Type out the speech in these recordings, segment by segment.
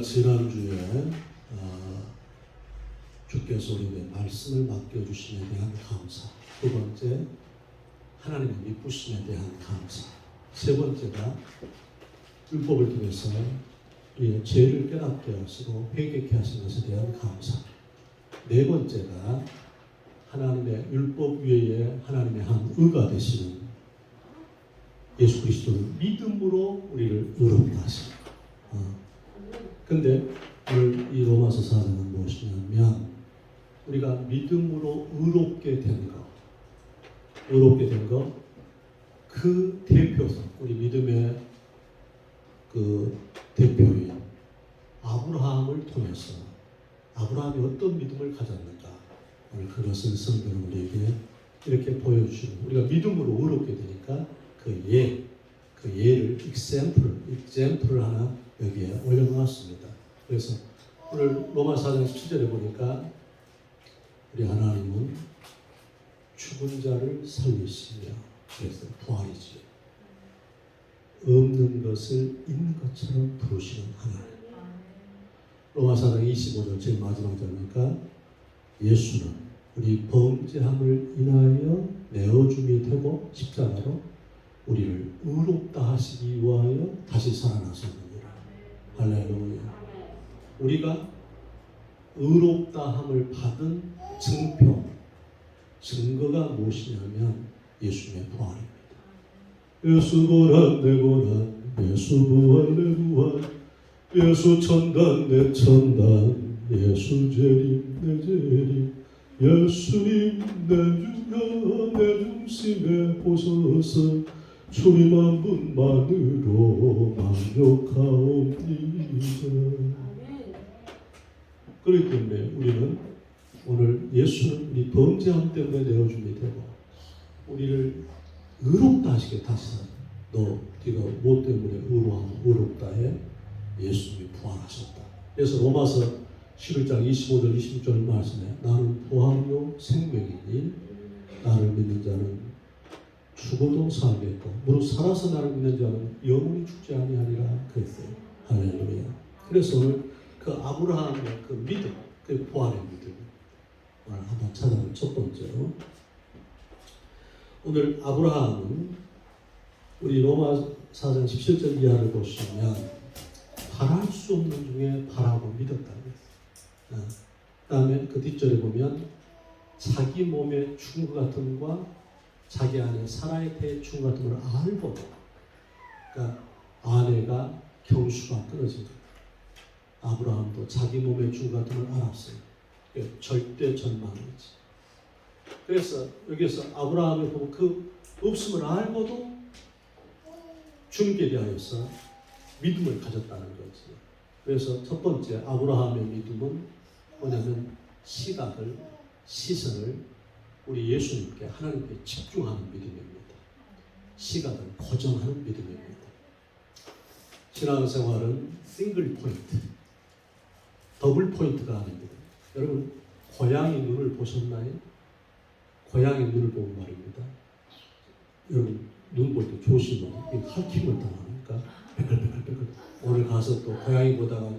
지난주에 주께서 우리에게 말씀을 맡겨주심에 대한 감사, 두 번째 하나님의 미쁘심에 대한 감사, 세 번째가 율법을 통해서 우리의 죄를 깨닫게 하시고 회개케 하신 것에 대한 감사, 네 번째가 하나님의 율법 위에 하나님의 한 의가 되시는 예수 그리스도를 믿음으로 우리를 의롭다 하십니다. 근데 오늘 이 로마서 4장은 무엇이냐면 우리가 믿음으로 의롭게 된 거, 그 대표성, 우리 믿음의 그 대표인 아브라함을 통해서 아브라함이 어떤 믿음을 가졌는가, 오늘 그것을 성경은 우리에게 이렇게 보여주시고, 우리가 믿음으로 의롭게 되니까 그 예를 example을 하나 여기에 올려놓았습니다. 그래서 오늘 로마 4장 17절에 보니까 우리 하나님은 죽은 자를 살리시며, 그래서 부활이지, 없는 것을 있는 것처럼 부르시는 하나님. 로마 4장 25절 제일 마지막 절이니까 예수는 우리 범죄함을 인하여 내어줌이 되고 십자가로 우리를 의롭다 하시기 위하여 다시 살아나셨느니라. 할렐루야. 우리가 의롭다함을 받은 증거가 무엇이냐면 예수님의 부활입니다. 예수 고난 내 고난, 예수 부활 내 부활, 예수 천단 내 천단, 예수 재림 내 재림, 예수님 내 주여 내 중심에 오셔서 주님 한 분만으로 만족하옵니다. 그렇기 때문에 우리는 오늘 예수는 우리 범죄함 때문에 내어줌이 되고 우리를 의롭다 하시게 다시 너 네가 뭐 때문에 의롭다 해? 예수님이 부활하셨다. 그래서 로마서 11장 25절 26절 말씀에 나는 부활이요 생명이니 나를 믿는 자는 죽어도 살겠고 무릇 살아서 나를 믿는 자는 영원히 죽지 아니하리라 그랬어요. 할렐루야. 그래서 오늘 그 아브라함의 그 믿음, 그 부활의 믿음 오늘 한번 찾아볼 첫 번째로, 오늘 아브라함은 우리 로마 4장 17절 이하를 보시면 바랄 수 없는 중에 바라고 믿었다고 했어요. 그 다음에 그 뒷절에 보면 자기 몸의 죽은 것 같음과 자기 아내 사라에 대해 죽은 것 같음을 알고도, 그러니까 아내가 경수가 끊어진 거예요. 아브라함도 자기 몸의 죽은 것 같음을 알았어요. 절대 전망이지. 그래서 여기서 아브라함을 보면 그 없음을 알고도 주님께 대하여서 믿음을 가졌다는 거지. 그래서 첫 번째 아브라함의 믿음은 뭐냐면 시선을 우리 예수님께, 하나님께 집중하는 믿음입니다. 시각을 고정하는 믿음입니다. 신앙생활은 싱글 포인트, 더블 포인트가 아닙니다. 여러분 고양이 눈을 보셨나요? 고양이 눈을 보고 말입니다. 여러분 눈 볼 때 조심하고 핥힘을 당하니까 빼끌빼끌. 오늘 가서 또 고양이 보다가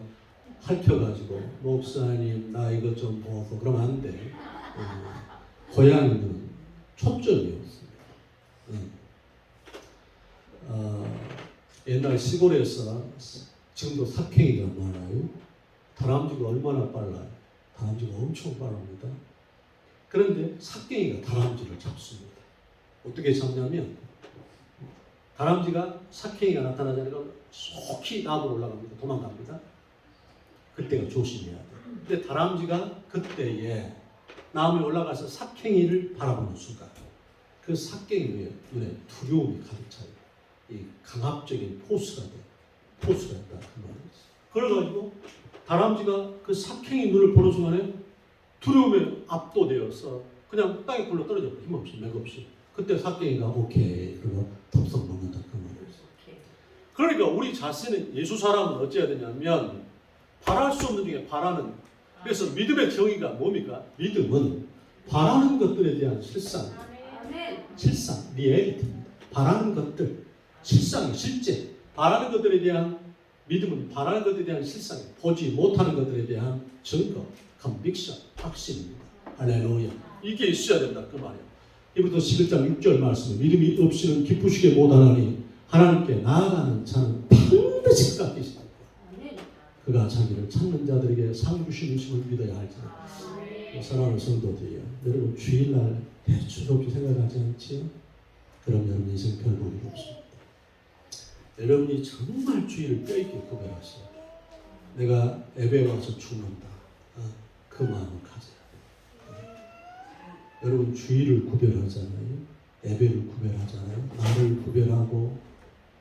핥혀가지고 목사님 나 이것 좀 보고 그러면 안 돼. 고양이는 초점이었습니다. 옛날 시골에서 지금도 삭행이가 많아요. 다람쥐가 얼마나 빨라요? 다람쥐가 엄청 빠릅니다. 그런데 삭갱이가 다람쥐를 잡습니다. 어떻게 잡냐면 다람쥐가 삭갱이가 나타나자니까 속히 나무로 올라갑니다. 도망갑니다. 그때가 조심해야 돼요. 근데 다람쥐가 그때에 나무에 올라가서 삭갱이를 바라보는 순간 그 삭갱이의 눈에 두려움이 가득 차요. 이 강압적인 포스가 있다 그 말이지. 그래가지고 다람쥐가 그 삭갱이 눈을 보는 순간에 두려움에 압도되어서 그냥 땅에 굴러 떨어져 버려. 힘없이 맥없이. 그때 삭갱이가 오케이 그리고 덥석 먹는다 그 말이지. 그러니까 우리 자신은, 예수 사람은 어찌해야 되냐면 바랄 수 없는 중에 바라는. 그래서 믿음의 정의가 뭡니까? 믿음은 바라는 것들에 대한 실상, 리얼리티입니다. 바라는 것들, 실상, 실제 바라는 것들에 대한 믿음은 바라는 것에 대한 실상, 보지 못하는 것들에 대한 증거, 컨빅션, 확신입니다. 할렐루야. 이게 있어야 된다 그 말이에요. 이부터 11장 6절 말씀. 믿음이 없이는 기쁘시게 못하나니 하나님께 나아가는 자는 반드시 깎이시다. 그가 자기를 찾는 자들에게 상 주시는 믿어야 할지라. 사랑하는 성도들이요, 여러분 주일날 대수롭게 생각하지 않지요? 그럼 여러분 인생 별 볼일 없습니다. 여러분이 정말 주일을 뼈있게 구별하세요. 내가 예배 와서 죽는다. 그 마음을 가져야 돼요. 여러분 주일을 구별하잖아요. 예배를 구별하잖아요. 나를 구별하고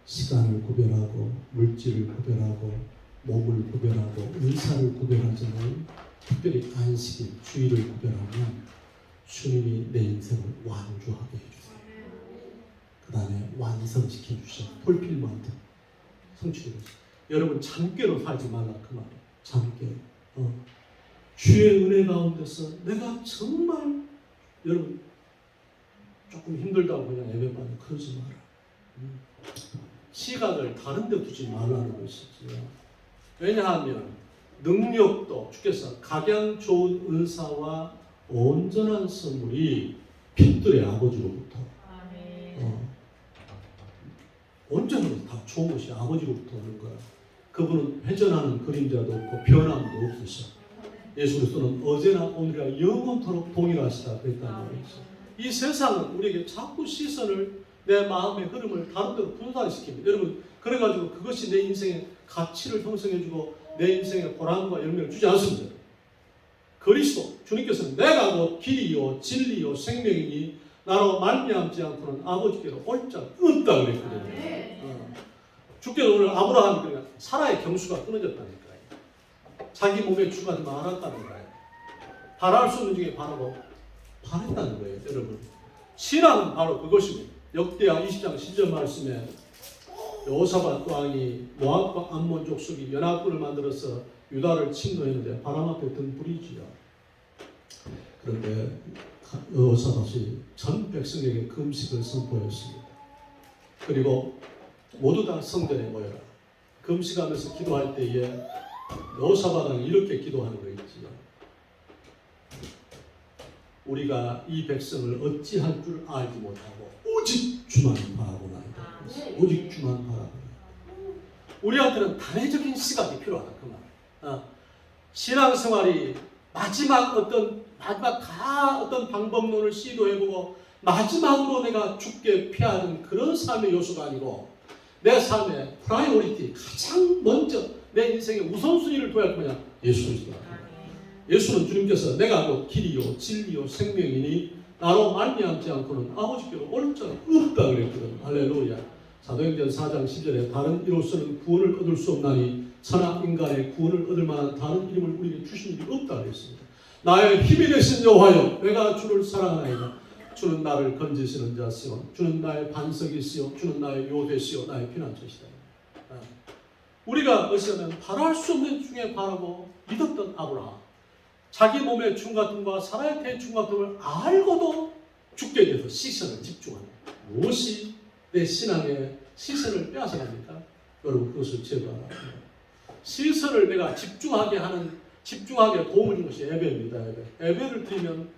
시간을 구별하고 물질을 구별하고 몸을 구별하고 의사를 구별하잖아요. 특별히 안식일, 주일을 구별하면 주님이 내 인생을 완주하게 해주세요. 그 다음에 완성시켜 주셔. 풀필먼트 성취해 주세요. 여러분 잠깨로 살지 말라 그 말이에요. 잠깨. 주의 은혜 가운데서 내가 정말 여러분 조금 힘들다고 그냥 예배만 그러지 마라. 시각을 다른 데 두지 말라는 것이지요. 왜냐하면 능력도 주께서 각양 좋은 은사와 온전한 선물이 빛들의 아버지로부터 온전한 다 좋은 것이 아버지로부터 오는 거야. 그분은 회전하는 그림자도 없고 변함도 없으셔. 예수 그리스도는 어제나 오늘이나 영원토록 동일하시다 그랬단 말이죠. 이 세상은 우리에게 자꾸 시선을 내 마음의 흐름을 다른 데로 분산시킵니다. 여러분 그래가지고 그것이 내 인생의 가치를 형성해주고 내 인생의 보람과 열매를 주지 않습니다. 그리스도 주님께서는 내가 곧 길이요 진리요 생명이니 나로 말미암지 않고는 아버지께로 올 자 없다 그랬거든요. 주께서 오늘 아브라함이 그러니까 사라의 경수가 끊어졌다니까요. 자기 몸에 주가 많았다는 거예요. 바랄 수 있는 중에 바라고 바랬다는 거예요. 여러분 신앙은 바로 그것입니다. 역대하 20장 10절 말씀에 여호사밧 왕이 모압과 암몬 족속이 연합군을 만들어서 유다를 침노했는데 바람 앞에 든 불이지요. 그런데 여호사밧이 전 백성에게 금식을 선포했습니다. 그리고 모두 다 성전에 모여라. 금식하면서 기도할 때에 여호사밧은 이렇게 기도하는 거 있지요. 우리가 이 백성을 어찌할 줄 알지 못하고 오직 주만 바라보나이다. 오직 주만 바라보나. 우리한테는 단회적인 시각이 필요하다 그 말. 신앙생활이 마지막 어떤 방법론을 시도해보고 마지막으로 내가 죽게 피하는 그런 삶의 요소가 아니고 내 삶의 프라이오리티 가장 먼저 내 인생의 우선순위를 둬야 할 거냐 예수 그리스도다. 예수는 주님께서 내가 곧 길이요 진리요 생명이니 나로 말미암지 않고는 아버지께로 올 자가 없다 그랬거든. 할렐루야. 사도행전 4장 10절에 다른 이로서는 구원을 얻을 수 없나니 천하 인간의 구원을 얻을 만한 다른 이름을 우리에게 주신 일이 없다 그랬습니다. 나의 힘이 되신 여호와여 내가 주를 사랑하나이다. 주는 나를 건지시는 자시오. 주는 나의 반석이시오. 주는 나의 요새시오. 나의 피난처시다. 우리가 어쩌면 바랄 수 없는 중에 바라고 믿었던 아브라함. 자기 몸의 중과tum과 사라의 태의 중과tum을 알고도 죽게 돼서 시선을 집중합니다. 무엇이 내 신앙의 시선을 빼앗아갑니까? 여러분 그것을 제거하라. 시선을 내가 집중하게 도움을 준 것이 예배입니다. 예배를 드리면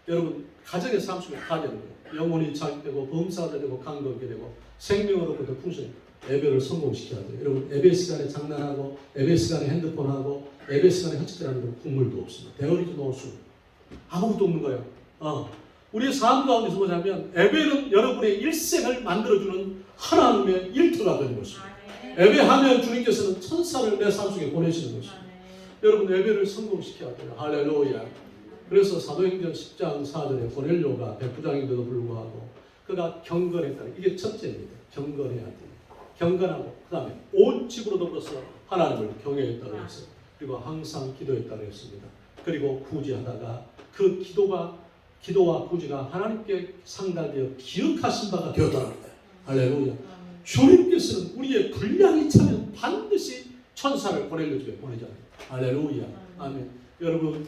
여러분 가정의 삶 속에 가게 되고 영혼이 자극되고 범사가 되고 강건하게 되고 생명으로부터 풍성해. 예배를 성공시켜야 돼요. 여러분 예배 시간에 장난하고 예배 시간에 핸드폰하고 예배 시간에 헛짓하는 건 국물도 없습니다. 대어리도 노수 아무것도 없는 거예요. 우리의 삶 가운데서 뭐냐면 예배는 여러분의 일생을 만들어주는 하나님의 일터가 되는 것입니다. 예배하면 주님께서는 천사를 내 삶 속에 보내시는 것입니다. 여러분 예배를 성공시켜야 돼요. 할렐루야. 그래서 사도행전 10장 4절에 고넬료가 백부장인데도 불구하고 그가 경건했다. 이게 첫째입니다. 경건해야 돼요. 경건하고 그 다음에 온 집으로 더불어서 하나님을 경외했다고 했어요. 그리고 항상 기도했다고 했습니다. 그리고 구제하다가 그 기도와 구제가 하나님께 상달되어 기억하신 바가 되었다는 거예요. 할렐루야. 주님께서는 우리의 분량이 차면 반드시 천사를 보내려주게 보내잖아요. 할렐루야. 아멘. 여러분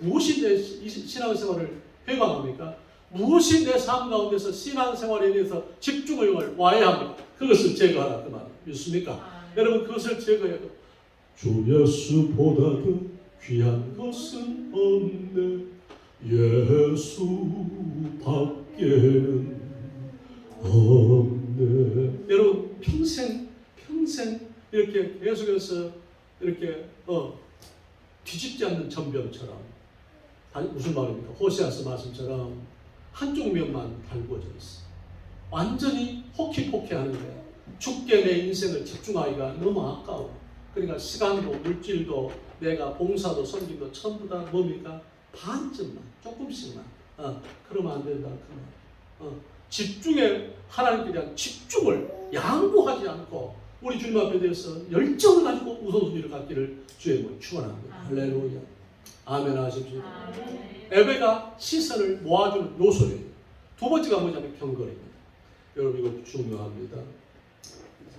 무엇이 내 신앙생활을 회방합니까? 무엇이 내 삶 가운데서 신앙생활에 대해서 집중을 와야 합니까? 그것을 제거하라 그 말이에요. 믿습니까? 여러분 그것을 제거해야 돼요. 주 예수보다 더 귀한 것은 없네. 예수 밖에는 없네. 여러분 평생 이렇게 계속해서 이렇게 뒤집지 않는 전병처럼, 무슨 말입니까? 호세아서 말씀처럼 한쪽 면만 달구어져 있어. 완전히 호키포키하는데 죽게 내 인생을 집중하기가 너무 아까워. 그러니까 시간도 물질도 내가 봉사도 섬김도 전부 다 뭡니까? 반쯤만, 조금씩만. 그러면 안 된다 그 말. 집중에 하나님께 대한 집중을 양보하지 않고 우리 주님 앞에 대해서 열정을 가지고 우선순위를 갖기를 주의 이름으로 축원합니다. 할렐루야. 아멘 하십시오. 예배가 시선을 모아주는 요소예요. 두 번째가 뭐냐면 경건입니다. 여러분 이거 중요합니다.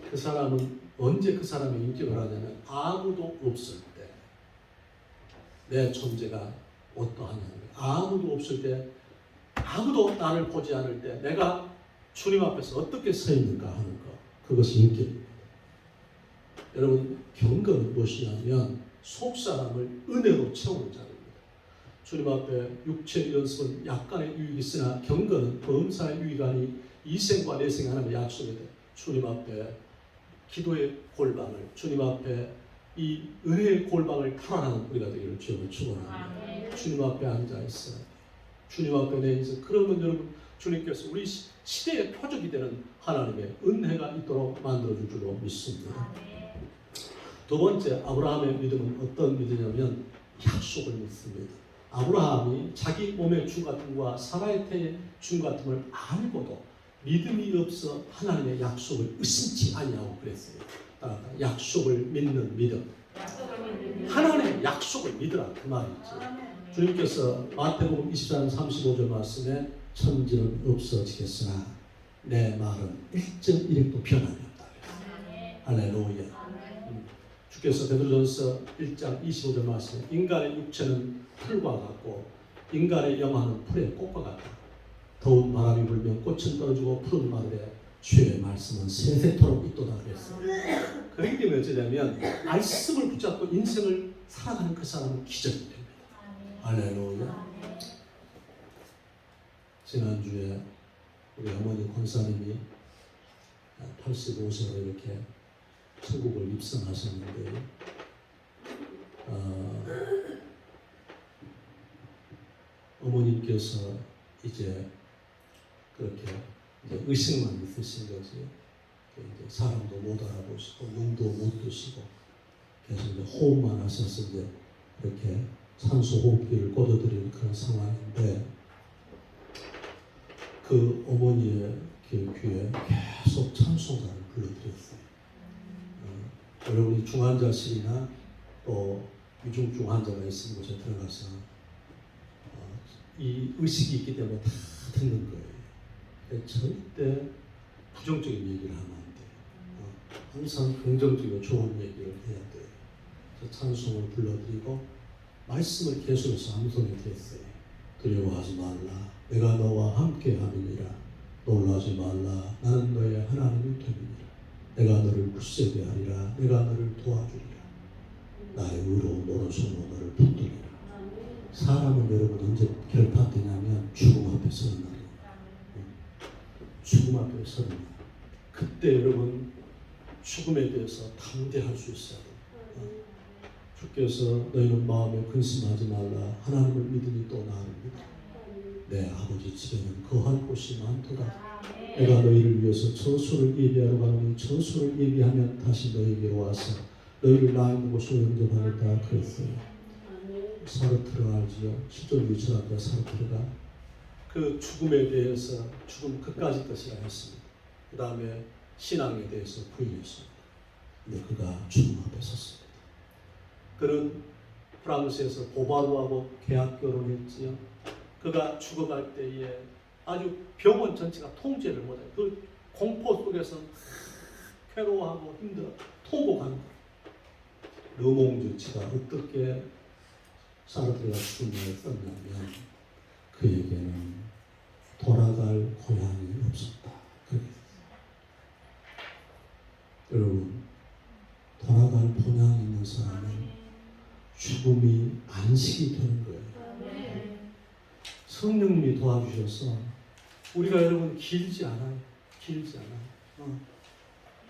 그 사람은 언제 그 사람의 인격을 하냐면 아무도 없을 때 내 존재가 어떠하냐면 아무도 없을 때 아무도 나를 보지 않을 때 내가 주님 앞에서 어떻게 서 있는가 하는 것, 그것이 인격입니다. 여러분 경건은 무엇이냐면 속사람을 은혜로 채우는 자입니다. 주님 앞에 육체의 연습은 약간의 유익이 있으나 경건은 범사의 유익이 아니 이생과 내생 하나님의 약속이 돼. 주님 앞에 기도의 골방을, 주님 앞에 이 은혜의 골방을 탈환하는 우리가 되기를 주님을 축원합니다. 주님 앞에 앉아 있어. 주님 앞에 내 인생. 그러면 여러분 주님께서 우리 시대의 표적이 되는 하나님의 은혜가 있도록 만들어줄 줄로 믿습니다. 두 번째, 아브라함의 믿음은 어떤 믿음이냐면 약속을 믿습니다. 아브라함이 자기 몸의 중같음과 사라의 태의 중같음을 알고도 믿음이 없어 하나님의 약속을 의심치 아니하고 그랬어요. 약속을 믿는 믿음. 하나님의 약속을 믿으라 그 말이지. 주님께서 마태복음 24장 35절 말씀에 천지는 없어지겠으나 내 말은 1.1핵도 변함이 없다 그랬어요. 할렐루야. 주께서 베드로전서 1장 25절 말씀에 인간의 육체는 풀과 같고 인간의 영혼은 풀의 꽃과 같다. 더운 바람이 불면 꽃은 떨어지고 푸른 마늘에 주의 말씀은 세세토록 있도다 그랬어요. 그렇기 때문에 어쩌냐면 말씀을 붙잡고 인생을 살아가는 그 사람은 기적이 됩니다. 할렐루야. 지난주에 우리 어머니 권사님이 85세로 이렇게 천국을 입성하셨는데 어머님께서 이제 그렇게 이제 의식만 있으신 거지. 이제 사람도 못 알아보시고 눈도 못 뜨시고 계속 이제 호흡만 하셔서 이제 이렇게 산소 호흡기를 꽂아드리는 그런 상황인데 그 어머니의 귀에 계속 찬송가를 불러드렸어요. 여러분이 중환자실이나 또 위중증 환자가 있는 곳에 들어가서 이 의식이 있기 때문에 다 듣는 거예요. 절대 부정적인 얘기를 하면 안 돼요. 항상 긍정적이고 좋은 얘기를 해야 돼요. 찬송을 불러드리고 말씀을 계속해서 암송해 드렸어요. 두려워하지 말라. 내가 너와 함께 함이니라. 놀라지 말라. 나는 너의 하나님이 됨이니라. 내가 너를 굳세게 하리라. 내가 너를 도와주리라. 나의 의로운 오른손으로 너를 붙들리라. 사람은 여러분 언제 결판되냐면 죽음 앞에 서는 날이에요. 죽음 앞에 서는 날. 그때 여러분 죽음에 대해서 담대할 수 있어야 돼요. 주께서 너희는 마음에 근심하지 말라. 하나님을 믿으니 또 나를 믿으라. 내 아버지 집에는 거할 곳이 많도다. 내가 너희를 위해서 저수를 예비하러 가노니 저수를 예비하면 다시 너희에게로 와서 너희를 나 있는 곳으로 영접하겠다 그랬어요. 사르트르 알지요? 실존 유철학자 사르트르가 그 죽음에 대해서 죽음 끝까지 것이라 했습니다. 그 다음에 신앙에 대해서 부인했습니다. 근데 그가 죽음 앞에 섰습니다. 그는 프랑스에서 보바루하고 계약 결혼했지요. 그가 죽어갈 때에 아주 병원 전체가 통제를 못해요. 그 공포 속에서 괴로워하고 힘들어 통곡하는 거예요. 르몽주치가 어떻게 사르트르가 죽은 날을 썼냐면 그에게는 돌아갈 고향이 없었다. 그렇게 여러분 돌아갈 본향이 있는 사람은 죽음이 안식이 되는 거예요. 성령님이 도와주셔서 우리가 여러분 길지 않아요. 길지 않아요.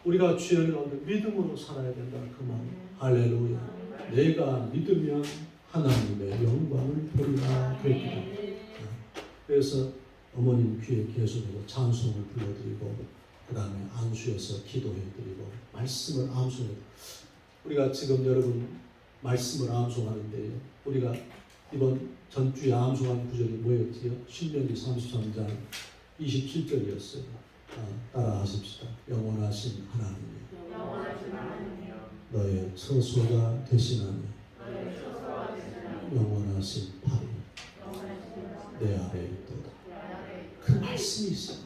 우리가 주의 가운데 믿음으로 살아야 된다는 그 마음. 할렐루야. 내가 믿으면 하나님의 영광을 보리라 그랬거든요. 그래서 어머님 귀에 계속해서 찬송을 불러드리고 그 다음에 안수해서 기도해드리고 말씀을 암송해드리고 우리가 지금 여러분 말씀을 암송하는데요. 우리가 이번 전주에 암송한 구절이 뭐였지요? 신명기 33장 27절이었어요. 따라하십시다. 영원하신 하나님 너의 처소가 되시나니 영원하신 발이 내 아래에 있도다. 그 말씀이 있어요.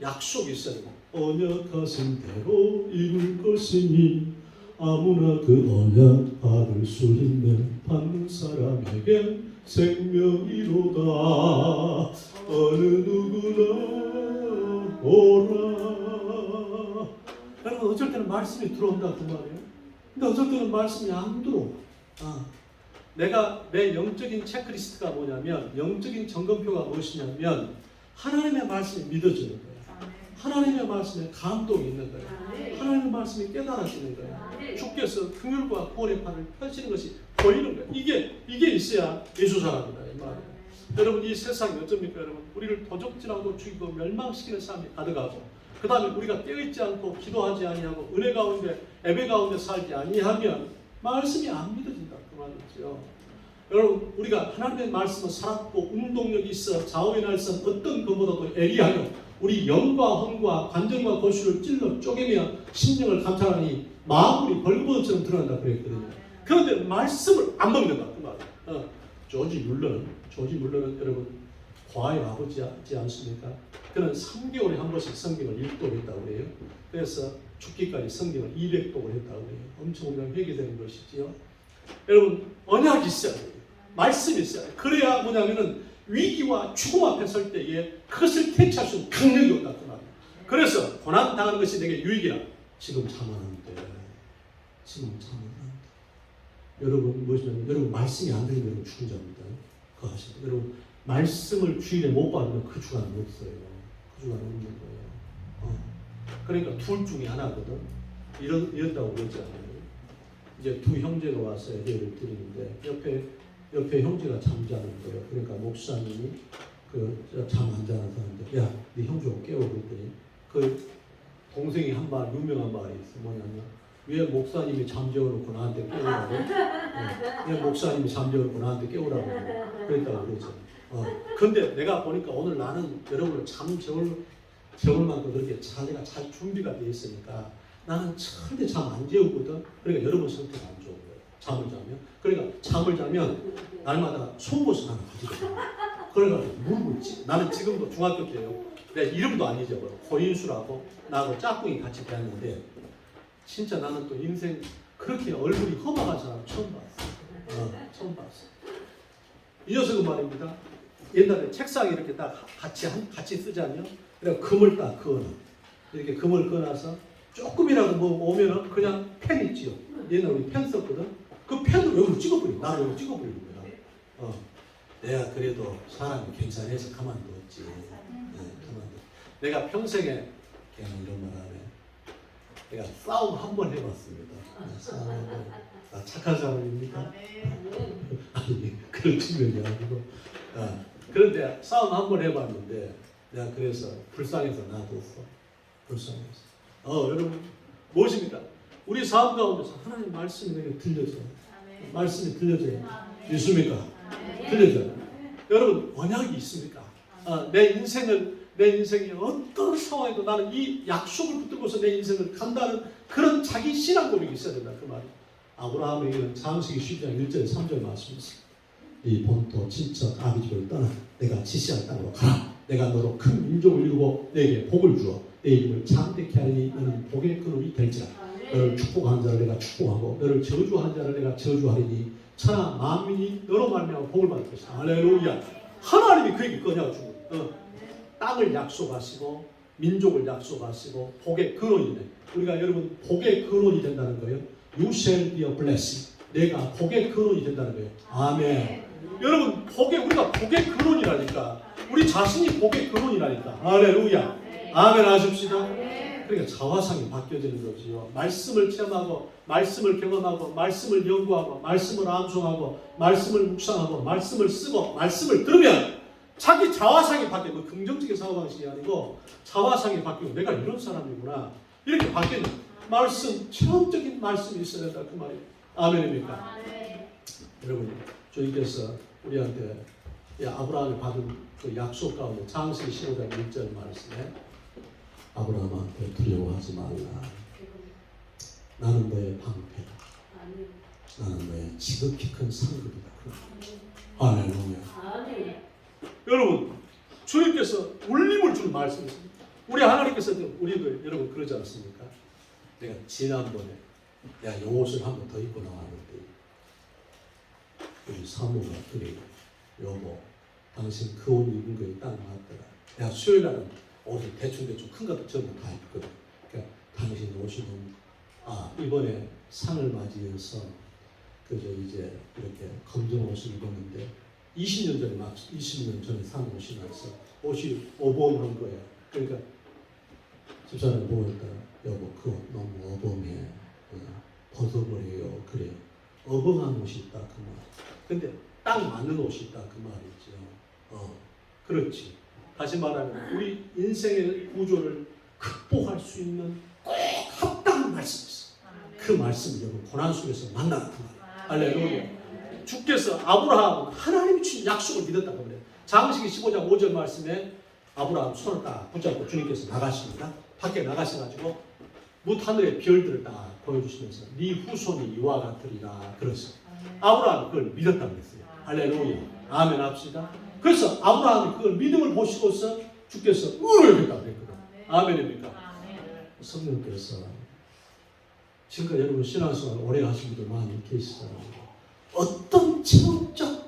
약속이 있어요. 언약하신 대로 이룰 것이니 아무나 그 언약 받을 수 있는 받는 사람에게 생명이로다. 어느 누구나 오라. 여러분 어쩔 때는 말씀이 들어온다 그 말이에요. 근데 어쩔 때는 말씀이 안 들어와. 내가 내 영적인 체크리스트가 뭐냐면 영적인 점검표가 무엇이냐면 하나님의 말씀이 믿어지는 거예요. 하나님의 말씀에 감동이 있는 거예요. 하나님의 말씀이 깨달아지는 거예요. 주께서 긍휼과 구원의 판을 펼치는 것이 보이는 거예요. 이게 있어야 예수 사람이다 이 말이에요. 여러분 이 세상이 어쩝니까 여러분? 우리를 도적질하고 죽이고 멸망시키는 사람이 가득하고 그 다음에 우리가 깨어있지 않고 기도하지 아니하고 은혜 가운데 예배 가운데 살지 아니하면 말씀이 안 믿어진다 그 말이죠. 여러분 우리가 하나님의 말씀을 살았고 운동력이 있어 좌우의 날선 어떤 것보다도 예리하여 우리 영과 혼과 관절과 고수를 찔러 쪼개며 심령을 감찰하니 마음이 벌거벗은처럼 드러난다 그랬거든요. 그런데 말씀을 안 먹는다 그 말이에요. 조지 물러는 여러분 과의 아버지지 않습니까? 그는 3개월에 한 번씩 성경을 읽도했다고 그래요. 그래서 죽기까지 성경을 200독을 했다고 그래요. 엄청 우리가 회개되는 것이지요. 여러분 언약이 있어야 돼요. 말씀이 있어야 돼요. 그래야 뭐냐면은 위기와 죽음 앞에 설 때에 그것을 대체할 수 있는 강력이 온다 그 말이에요. 그래서 고난 당하는 것이 내게 유익이라. 지금 참아는데 여러분 무엇이냐면 여러분 말씀이 안 들리면 여러분 죽은 자입니다. 그거 아시죠? 여러분 말씀을 주일에 못 받으면 그 주간은 없어요. 그 주간은 없는 거예요. 그러니까 둘 중에 하나거든. 이런다고 그러잖아요. 이제 두 형제가 와서 예배를 드리는데 옆에 형제가 잠자는 거예요. 그러니까 목사님이 그 잠 안 자는 사람한테 야, 네 형 좀 깨워 그랬더니 그 동생이 한 말 유명한 말이 있어. 뭐냐면 왜 목사님이 잠재워놓고 나한테 깨우라고? 왜 목사님이 잠재워놓고 나한테 깨우라고? 그랬다고 그러죠. 근데 내가 보니까 오늘 나는 여러분을 잠 재울 만큼 그렇게 자기가 잘 준비가 돼 있으니까 나는 절대 잠 안 재우거든. 그러니까 여러분 상태가 안 좋은 거예요. 잠을 자면. 그러니까 잠을 자면 날마다 속옷을 하나 가지거든. 그래가지고 무릎을 나는 지금도 중학교 때요. 내 이름도 안 잊어버려. 고인수라고 나하고 짝꿍이 같이 다녔는데 진짜 나는 또 인생 그렇게 얼굴이 험악한 사람 처음 봤어. 처음 봤어. 이 녀석은 말입니다. 옛날에 책상에 이렇게 딱 같이 쓰잖아요. 그래서 금을 딱 그어놔. 이렇게 금을 그어놔서 조금이라도 뭐 오면은 그냥 펜 있지요. 옛날에 우리 펜 썼거든. 그 펜을 여기로 찍어버려. 나를 여기 찍어버리는 거야. 내가 그래도 사람이 괜찮아서 가만두었지. 내가 평생에 걔는 이런 말 안 해. 내가 싸움 한 번 해봤습니다. 싸움 한 번. 나 착한 사람입니까? 아니 그런 측면이 아니고. 그런데 싸움 한 번 해봤는데 내가 그래서 불쌍해서 놔뒀어. 불쌍해서. 여러분 무엇입니까? 우리 삶 가운데서 하나님 말씀이 내게 들려져요. 말씀이 들려져요. 믿습니까? 들려져요. 여러분 언약이 있습니까? 내 인생이 어떤 상황에도 나는 이 약속을 붙들고서 내 인생을 간다는 그런 자기 신앙 고백이 있어야 된다 그 말이에요. 아브라함에게는 창세기 12장 1절 3절 말씀이 있어요. 이 본토 친척 아비집을 떠나 내가 지시할 땅으로 가라. 내가 너로 큰 민족을 이루고 내게 복을 주어 내 이름을 창대케 하리니 너는 복의 근원이 될지라. 너를 축복하는 자를 내가 축복하고 너를 저주하는 자를 내가 저주하리니 천하 만민이 너로 말미암아 복을 받을 것이다. 할렐루야. 하나님이 그에게 그 언약을 주고 땅을 약속하시고 민족을 약속하시고 복의 근원이네. 우리가 여러분 복의 근원이 된다는 거예요. You shall be a blessing. 내가 복의 근원이 된다는 거예요. 아멘. 여러분, 우리가 복의 근원이라니까. 우리 자신이 복의 근원이라니까. 할렐루야. 아멘 하십시다. 그러니까 자화상이 바뀌어지는 거지요. 말씀을 체험하고, 말씀을 경험하고, 말씀을 연구하고, 말씀을 암송하고, 말씀을 묵상하고, 말씀을 쓰고, 말씀을 들으면 자기 자화상이 바뀌고, 긍정적인 사고방식이 아니고 자화상이 바뀌고, 내가 이런 사람이구나. 이렇게 바뀌는 말씀, 체험적인 말씀이 있어야 된다. 그 말이에요. 아멘입니까? 여러분, 주님께서 우리한테 아브라함이 받은 그 약속 가운데 창세기 15장 1절 말씀에 아브라함한테 두려워하지 말라. 나는 너의 방패다. 나는 너의 지극히 큰 상급이다. 할렐루야. 여러분, 주님께서 울림을 주는 말씀이십니다. 우리 하나님께서 우리도 여러분 그러지 않습니까? 내가 지난번에 내가 이 옷을 한 번 더 입고 나왔는데 우리 사모가 그래, 여보 당신 그 옷 입은 거에 딱 맞더라. 내가 수요일 날은 옷을 대충 큰 것도 전부 다 입거든. 그러니까 당신 옷이 너무 이번에 상을 맞이해서 그저 이제 이렇게 검정 옷을 입었는데 20년 전에 산 옷이 나서 옷이 어벙한 거야. 그러니까 집사람이 보니까 여보 그 옷 너무 어벙해. 벗어버려요. 그래요. 어벙한 옷이 있다 그 말. 근데 딱 맞는 옷이 있다 그 말이죠. 그렇지. 다시 말하면 우리 인생의 구조를 극복할 수 있는 꼭 합당한 말씀이 있어. 그 말씀 여러분 고난 속에서 만나는 그 말. 할렐루야. 주께서 아브라함은 하나님이 주신 약속을 믿었다고 그래요. 장세기 15장 5절 말씀에 아브라함 손을 딱 붙잡고 주님께서 나가십니다. 밖에 나가셔가지고 뭇 하늘의 별들을 딱 보여주시면서 네 후손이 이와 같으리라 그랬어요. 아브라함이 그걸 믿었다고 그랬어요. 할렐루야. 아멘 합시다. 그래서 아브라함이 그걸 믿음을 보시고서 주께서 의롭겠다고 그랬거든요. 아멘입니까? 성령께서 지금까지 여러분 신앙생활 오래 하신 분들 많이 계시잖아요. 어떤 체험적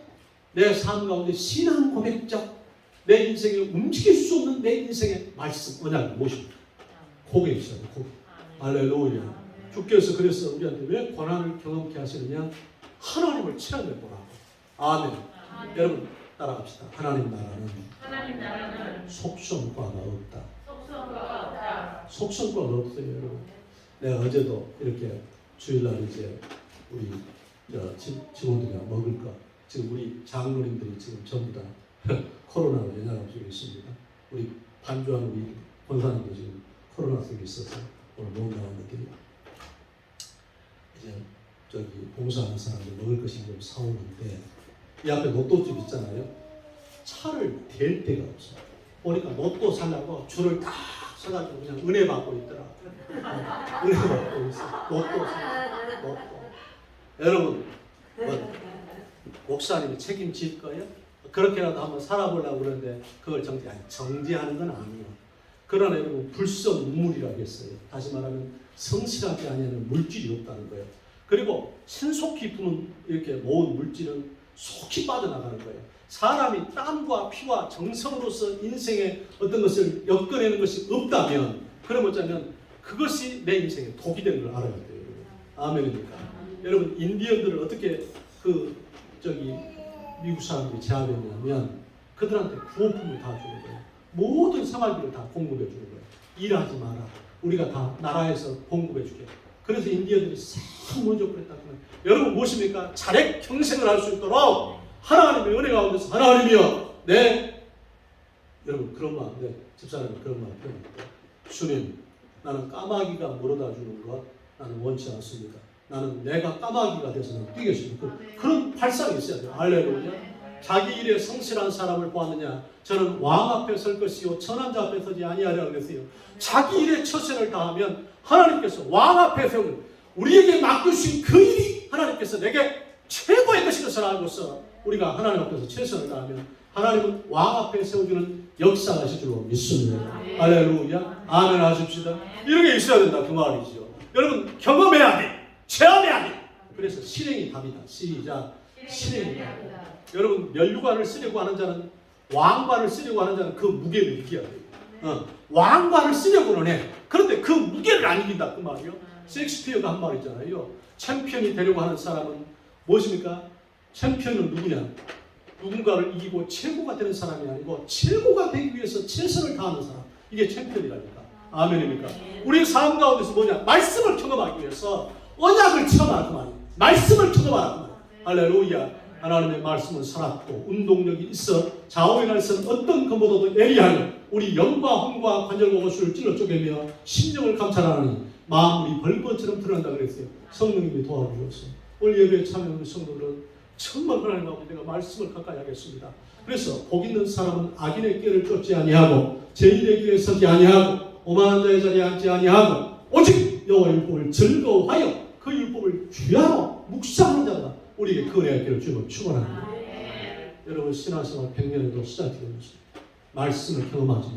내 삶 가운데 신앙 고백적 내 인생을 움직일 수 없는 내 인생의 말씀 언약이 무엇입니까? 고백이 있어요. 고백. 할렐루야. 주께서 그래서 우리한테 왜 고난을 경험케 하시느냐? 하나님을 체험해 보라고. 아멘. 여러분 따라갑시다. 하나님 나라는 속성과가 없다. 속성과가 없어요, 여러분. 내가 어제도 이렇게 주일날 이제 우리 직원들이 먹을 거 지금 우리 장로님들이 지금 전부 다 코로나로 연약한 쪽에 있습니다. 우리 반주하는 우리 권사님도 지금 코로나 속에 있어서 오늘 못 나왔는데 이제 저기 봉사하는 사람들 먹을 것이 좀 사오는데 이 앞에 로또집 있잖아요. 차를 댈 데가 없어. 보니까 로또 살려고 줄을 딱 서가지고 그냥 은혜 받고 있더라. 은혜 받고 있어. 로또 사. 로또. 여러분, 목사님이 책임질 거예요? 그렇게라도 한번 살아보려고 그러는데 그걸 정지하는 건 아니에요. 그러나 여러분 불성우물이라고 했어요. 다시 말하면 성실하지 않으면 물질이 없다는 거예요. 그리고 신속히 부는 이렇게 모은 물질은 속히 빠져나가는 거예요. 사람이 땀과 피와 정성으로서 인생의 어떤 것을 엮어내는 것이 없다면 그럼 어쩌면 그것이 내 인생의 독이 되는 걸 알아야 돼요. 아멘입니까? 여러분 인디언들을 어떻게 미국 사람들이 제압했냐면 그들한테 구호품을 다 주는 거예요. 모든 생활비를 다 공급해 주는 거예요. 일하지 마라. 우리가 다 나라에서 공급해 줄게. 그래서 인디언들이 싹 먼저 그랬다고. 여러분 무엇입니까? 자력 경생을 할 수 있도록 하나님의 은혜 가운데서 하나님이여 여러분 그런 마음 집사람이 그런 마음 표현합니다. 주님 나는 까마귀가 물어다 주는 것 나는 원치 않습니다. 나는 내가 까마귀가 돼서는 뛰겠습니다. 그런 발상이 있어야 돼요. 할렐루야. 자기 일에 성실한 사람을 보았느냐? 저는 왕 앞에 설 것이요 천한자 앞에 서지 아니하리라 그랬어요. 자기 일에 처신을 다하면 하나님께서 왕 앞에 세우는 우리에게 맡기신 그 일이 하나님께서 내게 최고의 것인 것을 알고서 우리가 하나님 앞에서 최선을 다하면 하나님은 왕 앞에 세워주는 역사가 있을 줄로 믿습니다. 할렐루야. 아멘 하십시다. 이런 게 있어야 된다 그 말이죠. 여러분 경험해야 돼. 체험해야 돼. 그래서 실행이 답이다. 시작. 실행이 답이다. 여러분 면류관을 쓰려고 하는 자는 왕관을 쓰려고 하는 자는 그 무게를 이겨야 돼요. 왕관을 쓰려고는 해. 그런데 그 무게를 안 이긴다 그 말이요. 셰익스피어가 한 말 있잖아요. 챔피언이 되려고 하는 사람은 무엇입니까? 챔피언은 누구냐? 누군가를 이기고 최고가 되는 사람이 아니고 최고가 되기 위해서 최선을 다하는 사람. 이게 챔피언이라니까. 아멘입니까? 우리 삶 가운데서 뭐냐? 말씀을 경험하기 위해서 언약을 체험하는 그 말이에요. 말씀을 경험하는 그 말이에요. 할렐루야. 하나님의 말씀은 살았고 운동력이 있어 좌우의 날선 어떤 검보다도 예리하여 우리 영과 혼과 관절과 오수를 찔러 쪼개며 심령을 감찰하니 마음이 벌번처럼 드러난다 그랬어요. 성령님이 도와주셔서 오늘 예배에 참여하는 성도들은 정말 하나님 아버지 내가 말씀을 가까이 하겠습니다. 그래서 복 있는 사람은 악인의 길을 쫓지 아니하고 죄인의 길에 서지 아니하고 오만한 자의 자리에 앉지 아니하고 오직 여호와의 율법을 즐거워하여 그 율법을 주야로 묵상하는 자가 우리에게 그 은혜의 길을 주고 축원합니다. 여러분 신앙생활 100년에도 시작되면서 말씀을 경험하지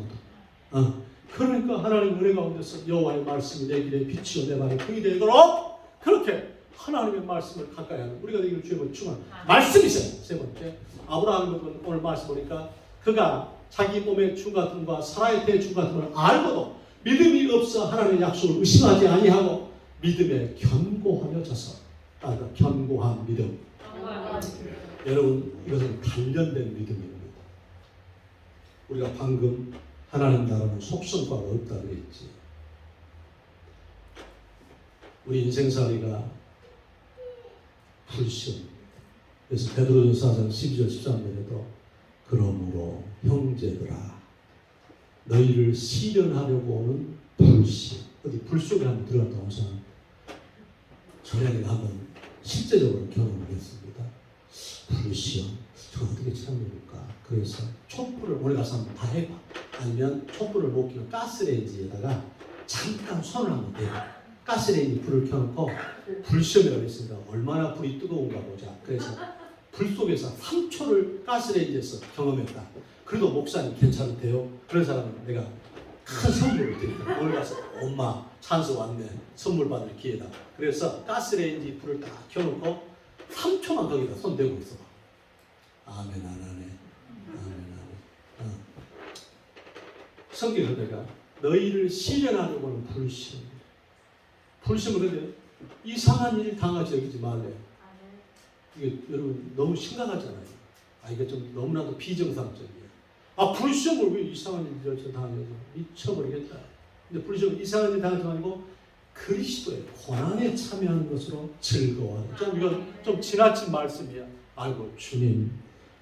못하고 그러니까 하나님 은혜 가운데서 여호와의 말씀이 내 길에 빛이요 내 발에 등이 되도록 그렇게 하나님의 말씀을 가까이 하는 우리가 되기를 주여 축원합니다. 말씀이세요. 세 번째 아브라함은 오늘 말씀 보니까 그가 자기 몸의 주 같음과 사라의 태의 주 같음을 알고도 믿음이 없어 하나님의 약속을 의심하지 아니하고 믿음에 견고하여져서 견고한 믿음. 여러분 이것은 단련된 믿음입니다. 우리가 방금 하나님 나라는 속성과가 없다고 했지. 우리 인생살이가 불신. 그래서 베드로전서 4장 12절 13절에도 그러므로 형제들아 너희를 시련하려고 오는 불신. 어디 불 속에 한번 들어갔다 온 사람 전에 내가 한번 실제적으로 경험을 했습니다. 불시험 저 어떻게 참여할까? 그래서 촛불을 오늘 가서 한번 다 해봐. 아니면 촛불을 못 켜면 가스레인지에다가 잠깐 손을 한번 대요. 가스레인지 불을 켜놓고 불시험이라고 했으니까 얼마나 불이 뜨거운가 보자. 그래서 불 속에서 3초를 가스레인지에서 경험했다. 그래도 목사님 괜찮은데요? 그런 사람은 내가 큰 선물을 드립니다. 오늘 가서 엄마 찬스 왔네. 선물 받을 기회다. 그래서 가스레인지 불을 딱 켜놓고 3초만 거기다 손 대고 있어봐. 아멘 안 하네. 아멘 안 해. 성경에서 내가 너희를 시련하려고 하는 불신. 불신은 그런데 이상한 일을 당하지 여기지 말래. 이게 여러분 너무 심각하잖아요. 이게 좀 너무나도 비정상적이에요. 불시험을 왜 이상한 일을 당하냐고 미쳐버리겠다. 근데 불시험 이상한 일 당하지 말고 그리스도의 고난에 참여하는 것으로 즐거워하는. 좀 이건 좀 지나친 말씀이야. 아이고 주님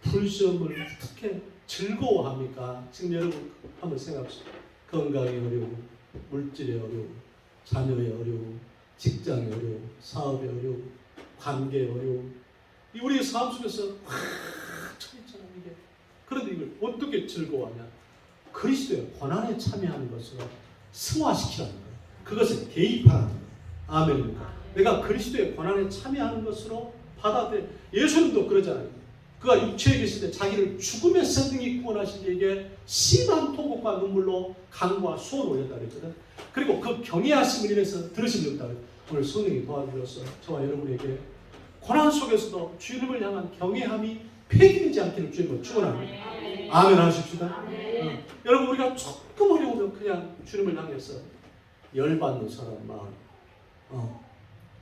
불시험을 어떻게 즐거워합니까? 지금 여러분 한번 생각합시다. 건강의 어려움, 물질의 어려움, 자녀의 어려움, 직장의 어려움, 사업의 어려움, 관계의 어려움. 이 우리의 삶 속에서 처했잖아 이게. 그런데 이걸 어떻게 즐거워하냐? 그리스도의 고난에 참여하는 것으로 승화시키라는 거예요. 그것을 개입하라는 거예요. 아멘입니까? 내가 그리스도의 고난에 참여하는 것으로 받아들여. 예수님도 그러잖아요. 그가 육체에 계실 때 자기를 죽음에서 능히 구원하신 이에게 심한 통곡과 눈물로 간과 수원을 올렸다 그랬거든. 그리고 그 경외하심을 인해서 들으신 적 있다. 오늘 성령이 도와주셔서 저와 여러분에게 고난 속에서도 주님을 향한 경외함이 폐기되지 않기를 주님을 축원합니다. 아멘 하십시다. 여러분 우리가 조금 어려우면 그냥 주님을 향해서 열받는 사람 마음,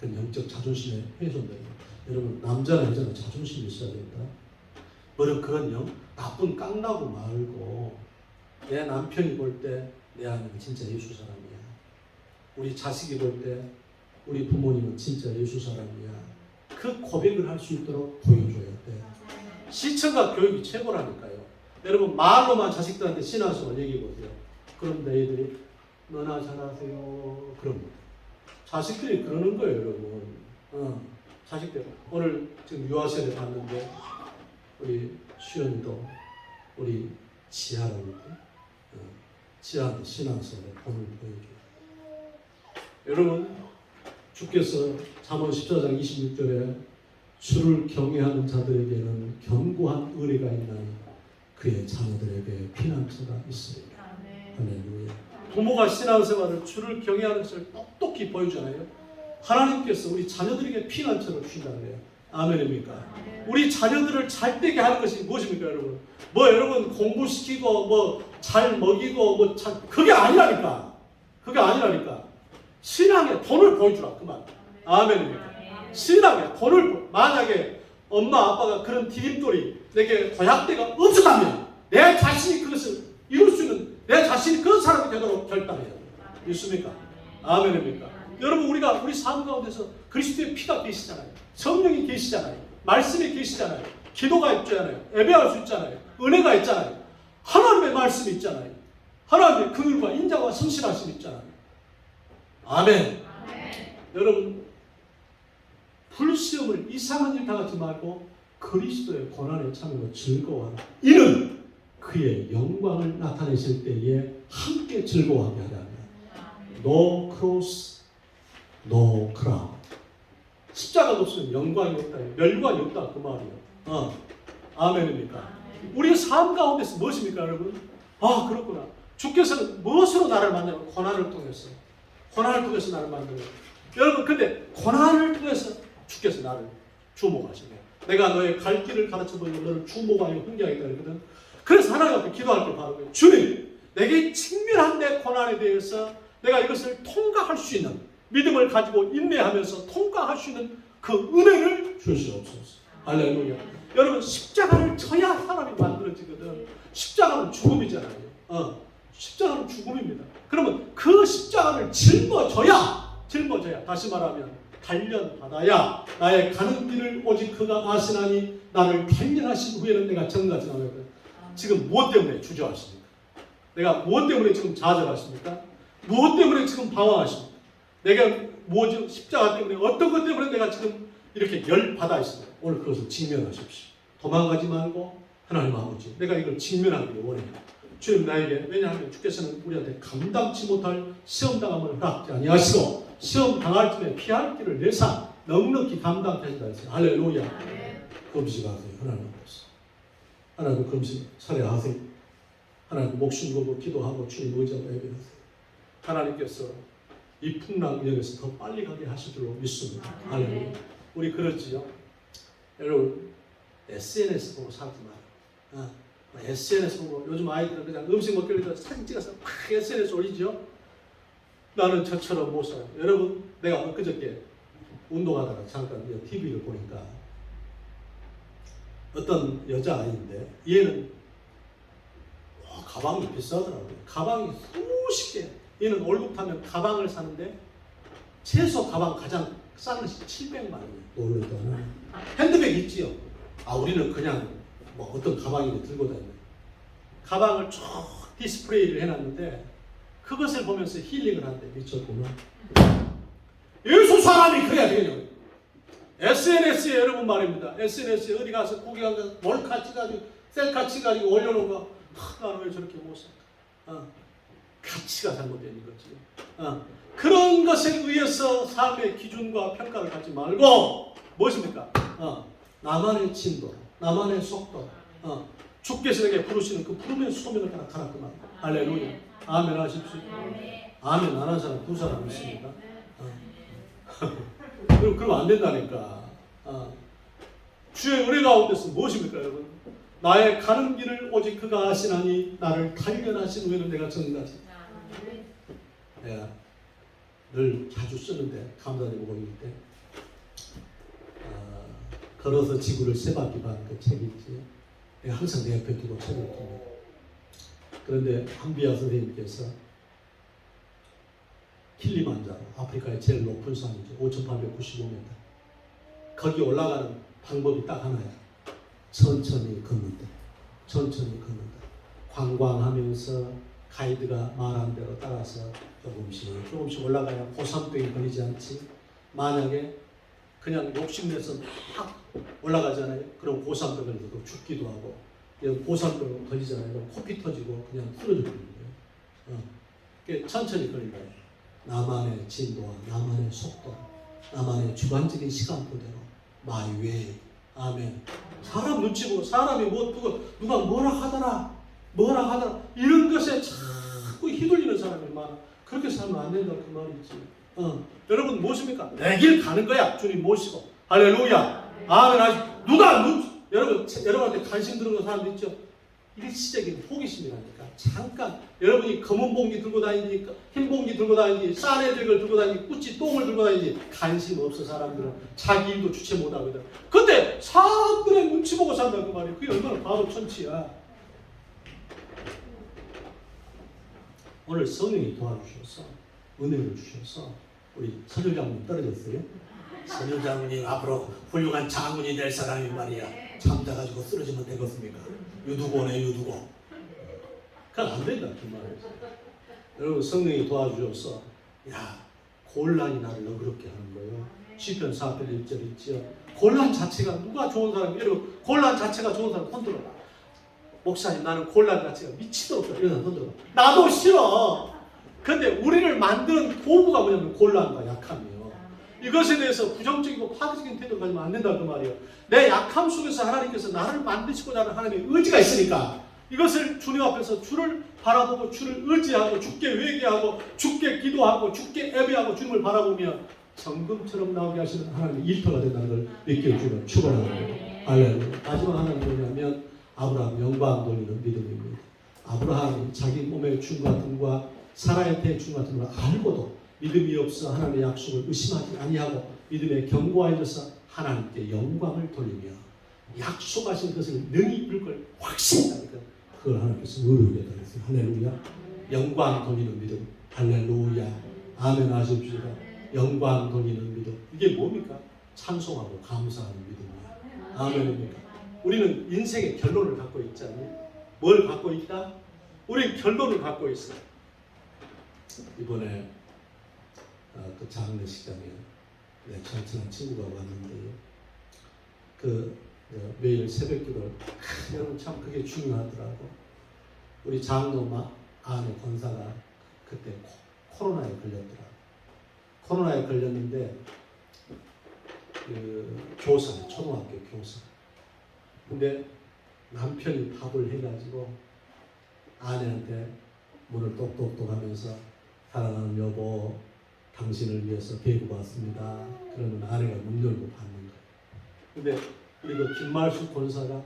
그 영적 자존심에 훼손돼요. 여러분 남자나 여자나 자존심이 있어야 된다. 뭐는 그런 나쁜 깡나고 말고 내 남편이 볼 때 내 아내는 진짜 예수 사람이야. 우리 자식이 볼 때 우리 부모님은 진짜 예수 사람이야. 그 고백을 할 수 있도록 보여줘야 돼. 시청과 교육이 최고라니까요. 여러분 말로만 자식들한테 신앙생활 얘기해보세요. 그럼 내 애들이 너나 잘하세요. 그럼 자식들이 그러는 거예요, 여러분. 자식들 오늘 지금 유아세대 봤는데 우리 수연이도 우리 지아한테 지아한테 신앙생활 본을 보여줘요. 여러분 주께서 잠언 14장 26절에 주를 경외하는 자들에게는 견고한 의뢰가 있나니 그의 자녀들에게 피난처가 있습니다. 할렐루야. 부모가 신앙생활을 주를 경외하는 것을 똑똑히 보여주잖아요. 하나님께서 우리 자녀들에게 피난처를 주신다는 거예요. 아멘입니까? 우리 자녀들을 잘 되게 하는 것이 무엇입니까, 여러분? 여러분 공부시키고 잘 먹이고 그게 아니라니까. 그게 아니라니까. 신앙에 돈을 보여주라 그 말. 아멘입니다. 신앙에 돈을 만약에 엄마 아빠가 그런 디딤돌이 내게 도약대가 없었다면 내 자신이 그것을 이룰 수 있는 내 자신이 그런 사람이 되도록 결단해야 돼요. 믿습니까? 아멘입니까? 여러분 우리 삶 가운데서 그리스도의 피가 계시잖아요. 성령이 계시잖아요. 말씀이 계시잖아요. 기도가 있잖아요. 예배할 수 있잖아요. 은혜가 있잖아요. 하나님의 말씀이 있잖아요. 하나님의 긍휼과 인자와 성실하심이 있잖아요. 아멘. 여러분 불시험을 이상한 일 당하지 말고 그리스도의 고난에 참여로 즐거워하라. 이는 그의 영광을 나타내실 때에 함께 즐거워하게 하려 합니다. No cross, no crown. 십자가가 없으면 영광이 없다. 멸관이 없다. 그 말이에요. 아멘입니까? 우리의 삶 가운데서 무엇입니까 여러분? 아 그렇구나. 주께서는 무엇으로 나를 만나요? 고난을 통해서. 고난을 통해서 나를 만나요. 여러분 근데 고난을 통해서 주께서 나를 주목하시네요. 내가 너의 갈 길을 가르쳐보니 너를 주목하여 훈계하겠다 그러거든. 그래서 하나님 앞에 기도할 때 바로 주님 내게 직면한 내 고난에 대해서 내가 이것을 통과할 수 있는 믿음을 가지고 인내하면서 통과할 수 있는 그 은혜를 주시옵소서. 할렐루야. 여러분 십자가를 져야 사람이 만들어지거든. 십자가는 죽음이잖아요. 십자가는 죽음입니다. 그러면 그 십자가를 짊어져야 다시 말하면 단련받아야 나의 가는 길을 오직 그가 아시나니 나를 단련하신 후에는 내가 정같이 나오거든. 지금 무엇 때문에 주저하십니까? 내가 무엇 때문에 지금 좌절하십니까? 무엇 때문에 지금 방황하십니까? 내가 뭐지 십자가 때문에 어떤 것 때문에 내가 지금 이렇게 열받아 있습니다. 오늘 그것을 직면하십시오. 도망가지 말고 하나님 아버지 내가 이걸 직면하기를 원해요. 주님 나에게 왜냐하면 주께서는 우리한테 감당치 못할 시험당함을 허락하지 아니하시고 시험 당할 쯤에 피할 길을 내사 넉넉히 감당하게 하신다 했어요. 할렐루야. 금식하세요. 하나님 앞에서. 하나님 금식 살해하세요. 하나님 목숨 걸고 기도하고 주님 의지하고 예배하세요. 하나님께서 이 풍랑역에서 더 빨리 가게 하실 줄로 믿습니다. 할렐루야. 우리 그렇지요. 여러분 SNS 보고 살지 마라. SNS 보고 요즘 아이들은 그냥 음식 먹기로 사진 찍어서 막 SNS 올리죠. 나는 저처럼 못 살아요. 여러분 내가 엊그저께 운동하다가 잠깐 TV를 보니까 어떤 여자아이인데 얘는 가방이 비싸더라고요. 가방이 수십 개. 얘는 월급 타면 가방을 사는데 최소 가방 가장 싼 것이 700만 원이에요. 놀랬더니 핸드백 있지요. 우리는 그냥 뭐 어떤 가방이고 들고 다녀요. 가방을 쭉 디스플레이를 해놨는데 그것을 보면서 힐링을 한대. 미쳤구나. 예수 사람이 그래야 되겠냐고. SNS에 여러분 말입니다. SNS에 어디 가서 구경하면서 몰카 찍어가지고 셀카 찍어가지고 올려놓은 거 나는 왜 저렇게 못 살까? 가치가 잘못된 거지. 그런 것에 의해서 삶의 기준과 평가를 갖지 말고 무엇입니까? 나만의 진도, 나만의 속도, 주께서 내게 부르시는 그 부름의 소명을 따라 가라 그 말. 할렐루야. 아멘 하십시오. 아멘 안 하는 사람 두 사람 있습니다. 그러면 안 된다니까. 주의 은혜 가운데서 무엇입니까 여러분? 나의 가는 길을 오직 그가 아시나니 나를 단련하신 후에는 내가 정하지. 내가 늘 자주 쓰는데 감사드리고 보일 때 걸어서 지구를 세 바퀴 반 그 책이 있지. 내가 항상 내 옆에 두고 책을 봅니다. 그런데 함비아 선생님께서 킬리만자로 아프리카의 제일 높은 산이죠. 5,895m. 거기 올라가는 방법이 딱 하나야. 천천히 걷는다. 천천히 걷는다. 관광하면서 가이드가 말한 대로 따라서 조금씩 올라가야 고산병이 걸리지 않지. 만약에 그냥 욕심내서 막 올라가잖아요. 그럼 고산병 걸려서 죽기도 하고 고산병 걸리잖아요. 그럼 코피 터지고 그냥 쓰러져 버리는 거예요. 천천히 걸린다. 나만의 진도와 나만의 속도, 나만의 주관적인 시간표대로 my way. 아멘. 사람 눈치 보고 사람이 누가 뭐라 하더라 이런 것에 자꾸 휘둘리는 사람이 많아. 그렇게 살면 안 된다 그 말이지. 여러분 무엇입니까? 내 길 가는 거야. 주님 모시고. 할렐루야. 아멘. 누가 여러분한테 관심 들어오는 사람도 있죠. 일시적인 호기심이라니까. 잠깐 여러분이 검은 봉지 들고 다니니 흰 봉지 들고 다니니 싸내들걸 들고 다니니 꾸치 똥을 들고 다니니 관심 없어. 사람들은 자기 일도 주체 못하거든. 근데 사람들의 눈치 보고 산다고 말이에요. 그게 얼마나 바보 천치야. 오늘 성령이 도와주셔서 은혜를 주셔서 우리 선율장님 떨어졌어요. 선율장님 앞으로 훌륭한 장군이 될 사람이 말이야. 잠자가지고 쓰러지면 되겠습니까? 유두고네 유두고. 그건 안 된다 그 말이에요. 여러분 성령이 도와주셔서 야 곤란이 나를 너그럽게 하는 거예요. 시편 4편 1절 있지요. 곤란 자체가 누가 좋은 사람이 여러분 곤란 자체가 좋은 사람 손 들어봐. 목사님 나는 곤란 자체가 미치도록 이런 사람 손 들어봐. 나도 싫어. 근데 우리를 만드는 도구가 뭐냐면 곤란과 약함이에요. 이것에 대해서 부정적이고 파괴적인 태도를 가지면 안 된다 그 말이에요. 내 약함 속에서 하나님께서 나를 만드시고자 하는 하나님의 의지가 있으니까 이것을 주님 앞에서 주를 바라보고 주를 의지하고 주께 회개하고 주께 기도하고 주께 예배하고 주님을 바라보며 정금처럼 나오게 하시는 하나님의 일터가 된다는 걸 느껴주면 축원합니다. 할렐루야. 마지막 하나는 뭐냐면 아브라함 영광 돌리는 믿음입니다. 아브라함이 자기 몸의 춤과 등과 사라의 태의 춤과 등을 알고도 믿음이 없어 하나님의 약속을 의심하지 아니하고 믿음에 견고하여서 하나님께 영광을 돌리며 약속하신 것을 능히 이룰 걸 확신하니까 그걸 하나님께서 의롭게 하셨어요. 할렐루야. 영광 돌리는 믿음. 할렐루야. 아멘 하십시오. 영광 돌리는 믿음. 이게 뭡니까? 찬송하고 감사하는 믿음이야. 아멘입니까? 우리는 인생의 결론을 갖고 있잖아요. 뭘 갖고 있다? 우리는 결론을 갖고 있어. 이번에 그 장례식장에 천천한 친구가 왔는데요. 매일 새벽기도를 여러분 참 그게 중요하더라고. 우리 장로 아내 권사가 그때 코로나에 걸렸더라고. 코로나에 걸렸는데 교사, 초등학교 교사. 근데 남편이 밥을 해가지고 아내한테 문을 똑똑똑 하면서 사랑하는 여보 당신을 위해서 배고 왔습니다. 그러면 아내가 문 열고 받는 거예요. 근데 우리 그 김말수 권사가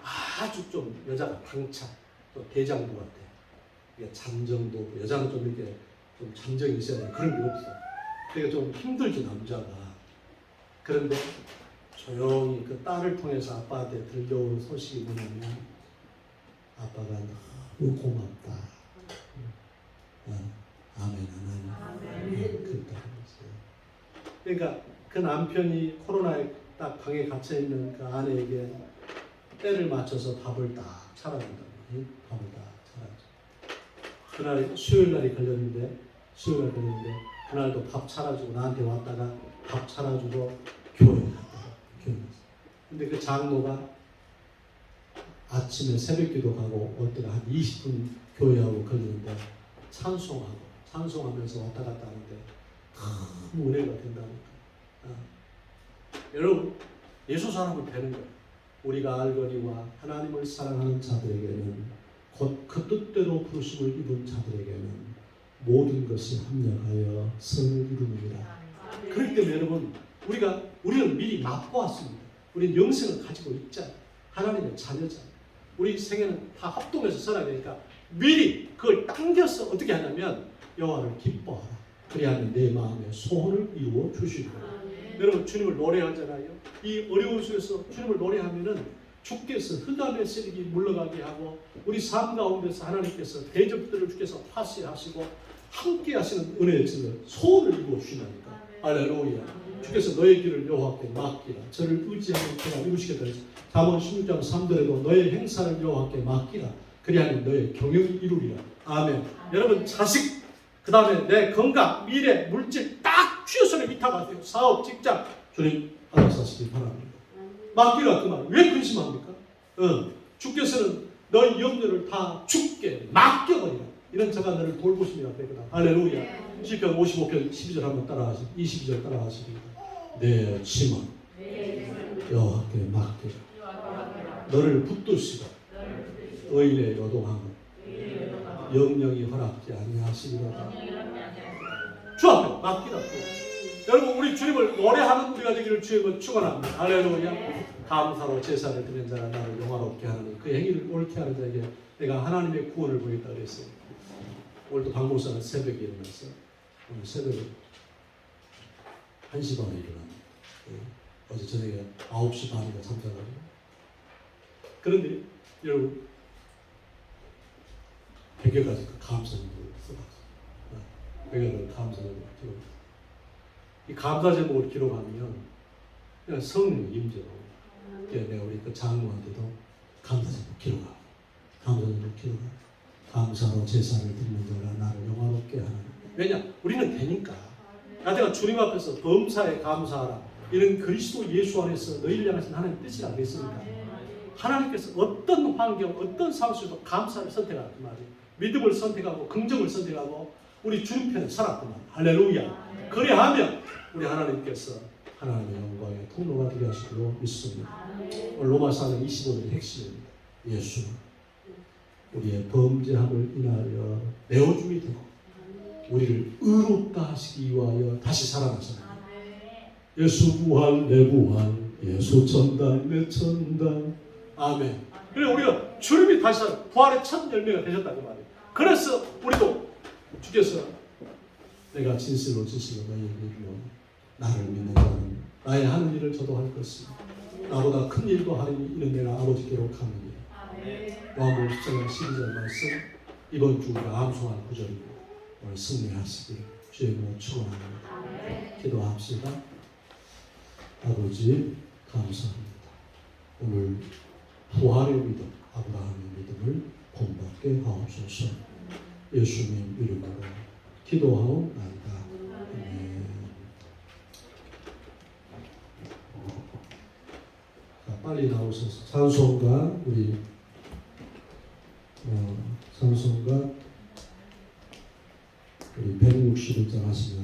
아주 좀 여자가 당차 또 대장부 같아. 잠정도 여자는 좀 이렇게 좀 잠정이 있어야 돼. 그런 게 없어. 그러니까 좀 힘들지 남자가. 그런데 조용히 그 딸을 통해서 아빠한테 들려온 소식이 뭐냐면 아빠가 너무 고맙다. 아멘. 그러니까 그 남편이 코로나에 딱 방에 갇혀 있는 그 아내에게 때를 맞춰서 밥을 딱 차려준다. 밥을 딱 차려줘. 그날 수요일 날이 걸렸는데 그날도 밥 차려주고 나한테 왔다가 밥 차려주고 교회에 갔다. 근데 그 장로가 아침에 새벽기도 가고 올 때가 한 20분 교회하고 걸리는데 찬송하면서 왔다 갔다 하는데 너무 은혜가 된다니까. 여러분 예수 사람을 뵈는 거예요. 우리가 알거니와 하나님을 사랑하는 자들에게는 곧 그 뜻대로 부르심을 입은 자들에게는 모든 것이 합력하여 선을 이루느니라. 그렇기 때문에 여러분 우리는 미리 맛보았습니다. 우리는 영생을 가지고 있잖아요. 하나님의 자녀잖아요. 우리 생애는 다 합동해서 살아야 되니까 미리 그걸 당겨서 어떻게 하냐면 여호와를 기뻐하라. 그래야만 내 마음의 소원을 이루어 주시리라. 여러분 주님을 노래하잖아요. 이 어려운 속에서 주님을 노래하면은 주께서 흑암의 세력이 물러가게 하고 우리 삶 가운데서 하나님께서 대적들을 주께서 파쇄하시고 함께 하시는 은혜의 소원을 이루어 주시나니까. 할렐루야. 주께서 너의 길을 여호와께 맡기라. 저를 의지하는 자가 이루시겠다. 잠언 16장 3절에도 너의 행사를 여호와께 맡기라. 그리하면 너의 경영이 이루리라. 아멘. 여러분 자식, 그 다음에 내 건강, 미래, 물질 딱 주여서는 위탁하세요. 사업, 직장 주님 알아서 하시기 바랍니다. 맡기라 그 말. 왜 근심합니까? 주께서는 너의 염려를 다 주께 맡겨버리라. 이런 저가 너를 돌보심이라 되거든. 할렐루야. 시편 55편 12절 한번 따라하시고 22절 따라하십니다. 내 짐은 여호와께 맡기라. 너를 붙드시고 의인의 요동함은 영영이 허락지 아니하시리로다. 주 앞에 맡기라. 여러분 우리 주님을 노래하는 우리가 되기를 주님을 축원합니다. 할렐루야. 감사로 제사를 드리는 자가 나를 영화롭게 하는 그 행위를 옳게 하는 자에게 내가 하나님의 구원을 보겠다 그랬어요. 오늘도 박 목사는 새벽에 일어났어. 오늘 새벽에 1시 반에 일어났네. 어제 저녁에 9시 반인가 잠자가지고. 그런데 여러분 100여가지 그 감사님을 써봤어요. 100여가지 감사님을 기록했어요. 이 감사 제목을 기록하면 그냥 성령의 임재로 내가 우리 그 장로한테도 감사 제목 기록하고 감사 제목 기록하고 감사로 제사를 드리는 자가 나를 영화롭게 하는. 왜냐? 우리는 되니까. 내가 주님 앞에서 범사에 감사하라. 이런 그리스도 예수 안에서 너희를 향해서 하나님 뜻이 아니겠습니까? 하나님께서 어떤 환경, 어떤 상황 속에서 감사를 선택하란 말이에요. 믿음을 선택하고 긍정을 선택하고 우리 주님 편에 살았단 말이에요. 할렐루야. 그래야하면 우리 하나님께서 하나님의 영광의 통로가 되게 하시기로 믿습니다. 오늘 로마서 25절의 핵심입니다. 예수는 우리의 범죄함을 인하여 내어줌이 되고 우리를 의롭다 하시기 위하여 다시 살아나셨습니다. 예수 부활 내 부활, 예수 천당 내 천당. 아멘. 그래 우리가 주님이 다시 부활의 첫 열매가 되셨다고 말이에요. 그래서 우리도 주께서 내가 진실로 너희에게 이르노니 나를 믿는 자는 나의 하는 일을 저도 할 것이며 나보다 큰 일도 하리니 이는 내가 아버지께로 가느니라. 요한복음 10장 12절 말씀 이번 주 우리가 암송할 구절이고 오늘 승리하시길 주의 이름으로 축원합니다. 기도합시다. 아버지 감사합니다. 오늘 부활의 믿음, 아브라함의 믿음을 본받게 하옵소서. 예수님 이름으로 기도하옵나이다. 아멘. 자, 빨리 나오셔서 찬송가 우리 찬송가 우리 161장 하시면